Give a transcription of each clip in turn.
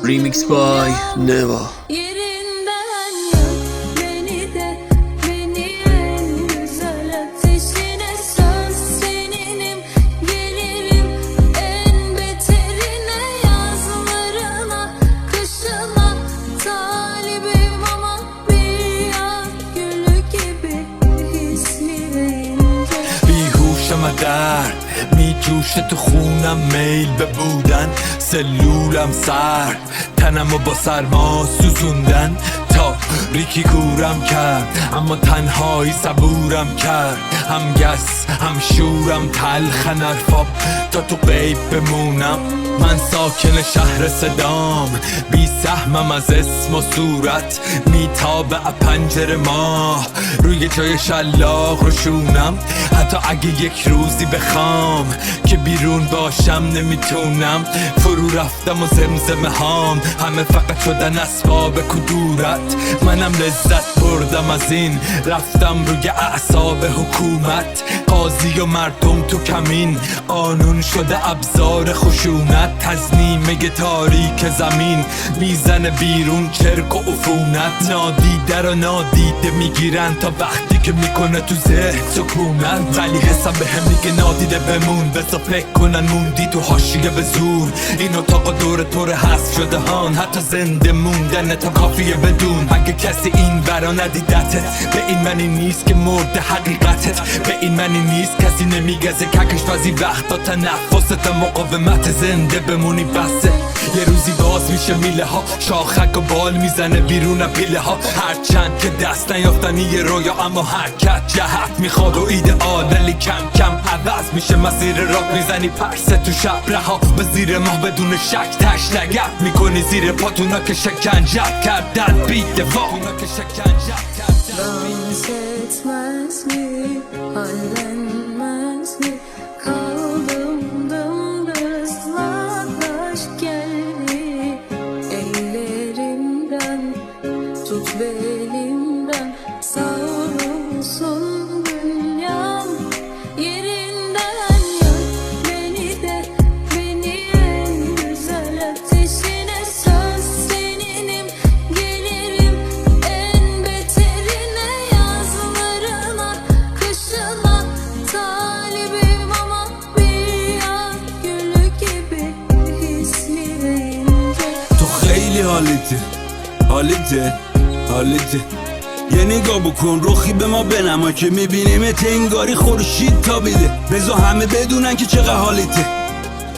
Remix by Neva. می جوشه تو خونم میل به بودن، سلولم سر تنمو با سرما سوزوندن، تاریکی کورم کرد اما تنهایی صبورم کرد، هم گس هم شورم تلخن حرفا تا تو غیب بمونم. من ساکن شهر صدام، بی سهمم از اسم و صورت، میتابه پنجره ماه روی جای شلاق روشونم. حتی اگه یک روزی بخوام که بیرون باشم نمیتونم. فرو رفتم و زمزمه هام همه فقط شدن اسباب کدورت. منم لذت بردم از این، رفتم روی اعصاب حکومت. قاضی و مردم تو کمین، قانون شده ابزار خشونت. تزنیمه تاریک زمین میزنه بیرون چرک و عفونت. نادیده رو نادیده میگیرن تا وقتی که میکنه تو ذهن سکونت. ولی حسم به هم میگه نادیده بمون، بذار فکر کنن موندی تو حاشیه به زور. این اتاق دور طور حذف شده هان، حتی زنده موندن تا کافیه بدون. اگه کسی این برا ندیدتت، به این معنی نیست که مرد حقیقتت. به این معنی نیست کسی نمیگزه ککش بعضی وقتا تنفست مقاومت. زنده بمونی بسه، یه روزی باز میشه میله ها، شاخک و بال میزنه بیرون پیله ها. هرچند که دست نیافتنی یه رویا، اما حرکت جهت میخواد و ایدئال. ولی کم کم عوض میشه مسیر راه، میزنی پرسه تو شب رها به زیر ماه بدون شک. تش لگت میکنی زیر پاتونا که شکنجت کردن بی دفاع. Dans etmez mi, hallenmez mi? Kaldım dımdızlak, aşk geldi ellerimden. Tut belimden, savrulsun dünyam. Yerinden yak beni de, beni en güzel ateşine. Söz seninim, gelirim en beterine. Yazlarına, kışına talibim ama bir yaz gülü gibi hislenince. تو خیلی حالیته یه نگاه بکن رخی به ما بنما که میبینیمت انگاری خورشید تابیده. بذار همه بدونن که چقدر حالیته.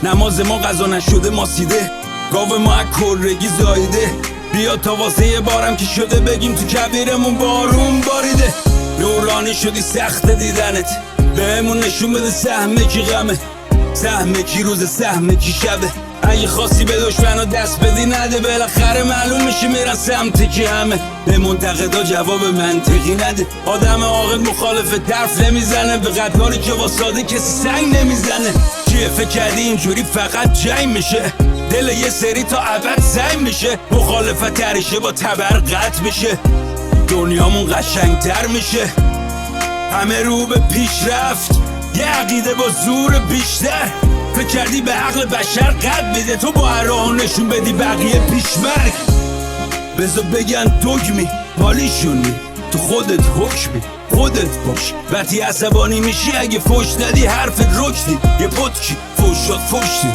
نماز ما قضا نشده ماسیده، گاو ما از کرگی زایده. بیا تا واسه یه بارم که شده بگیم تو کبیرمون بارون باریده. نورانی شدی سخت دیدنت، بهمون نشون بده سهمه کی غمه، سهمه کی روز سهمه کی شبه. اگه خواستی به دشمنو دست بدی نده، بالاخره معلوم میشه میرن سمت کی همه. به منتقدا جواب منطقی نده، آدم عاقل مخالف طرف نمیزنه. به قداری که واساده کسی سنگ نمیزنه. چیه فکر کردی اینجوری فقط جنگ میشه؟ دل یه سری تا ابد زنگ میشه. مخالفت تریشه با تبر قطع میشه، دنیامون قشنگتر میشه. همه رو به پیشرفت، یه عقیده با زور بیشتر. فکر کردی به عقل بشر قد بده، تو با هر راه نشون بدی بقیه پیشمرگ. بذار بگن دگمی حالیشونی، تو خودت حکمی خودت باش. وقتی عصبانی میشی اگه فوش ندی حرفت رکدی. یه پتکی فوش شد فوشتی.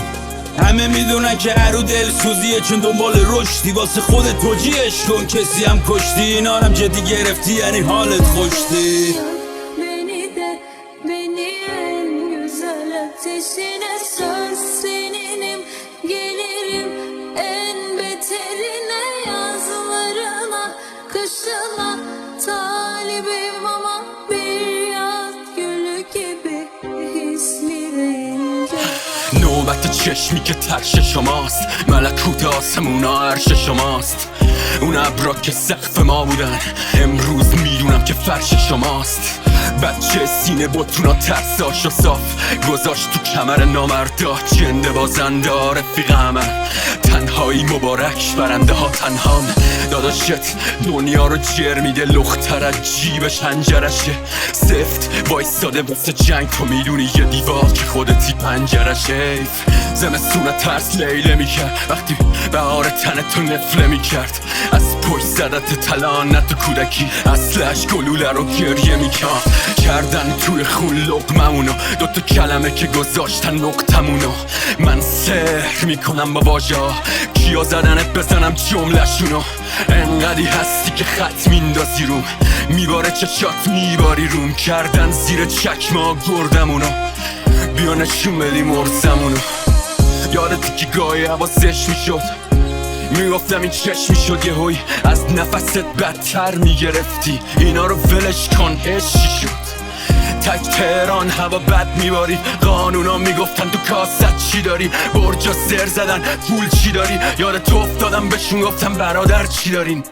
همه میدونن که هرو دل سوزیه چون دنبال رشدی. واسه خودت توجیهش کن کسی هم کشتی. اینا هم جدی گرفتی یعنی حالت خوشتی. Beni de, beni en güzel ateşine. Söz seninim, gelirim en beterine. Yazlarına, kışına talibim ama bir yaz gülü gibi hislenince. نوبت چشمی که ترش شماست، ملکوت آسمونا عرش شماست. اون ابرا که سقف ما بودن، امروز میدونم که فرش شماست. بچه سینه بطونا ترساش و صاف گذاشت تو کمر نامردا جنده بازنده رفیق من تنهایی مبارک برنده ها تنهام داداشت دنیا رو جر میده لختر از جیبش هنجرشه سفت وایستاده واسه جنگ تو میدونی یه دیوار که خودتی پنجرشه زمستون ترس لیله میکرد وقتی بهار تن تو نفله میکرد از پشت زدت تلانت و کودکی اصلش گلوله رو گریه میکرد کردن توی خون لقممونو دوتا کلمه که گذاشتن نقطمونو من سحر میکنم با واژه‌ها کیا زدنت بزنم جمله‌شونو انقدی هستی که خط میندازی روم میباره چشات میباری روم کردن زیر چکما گردمونو بیا نشون بدی مرزمونو یادتی که گاهی حواسش میشد میگفتم این چشم میشد یه هوی از نفست بدتر میگرفتی اینا رو ولش کن هشی شد تک تهران هوا بد میباری قانونا میگفتن تو کاست چی داری برجا سر زدن پول چی داری یاد تو افتادم بهشون گفتم برادر چی دارین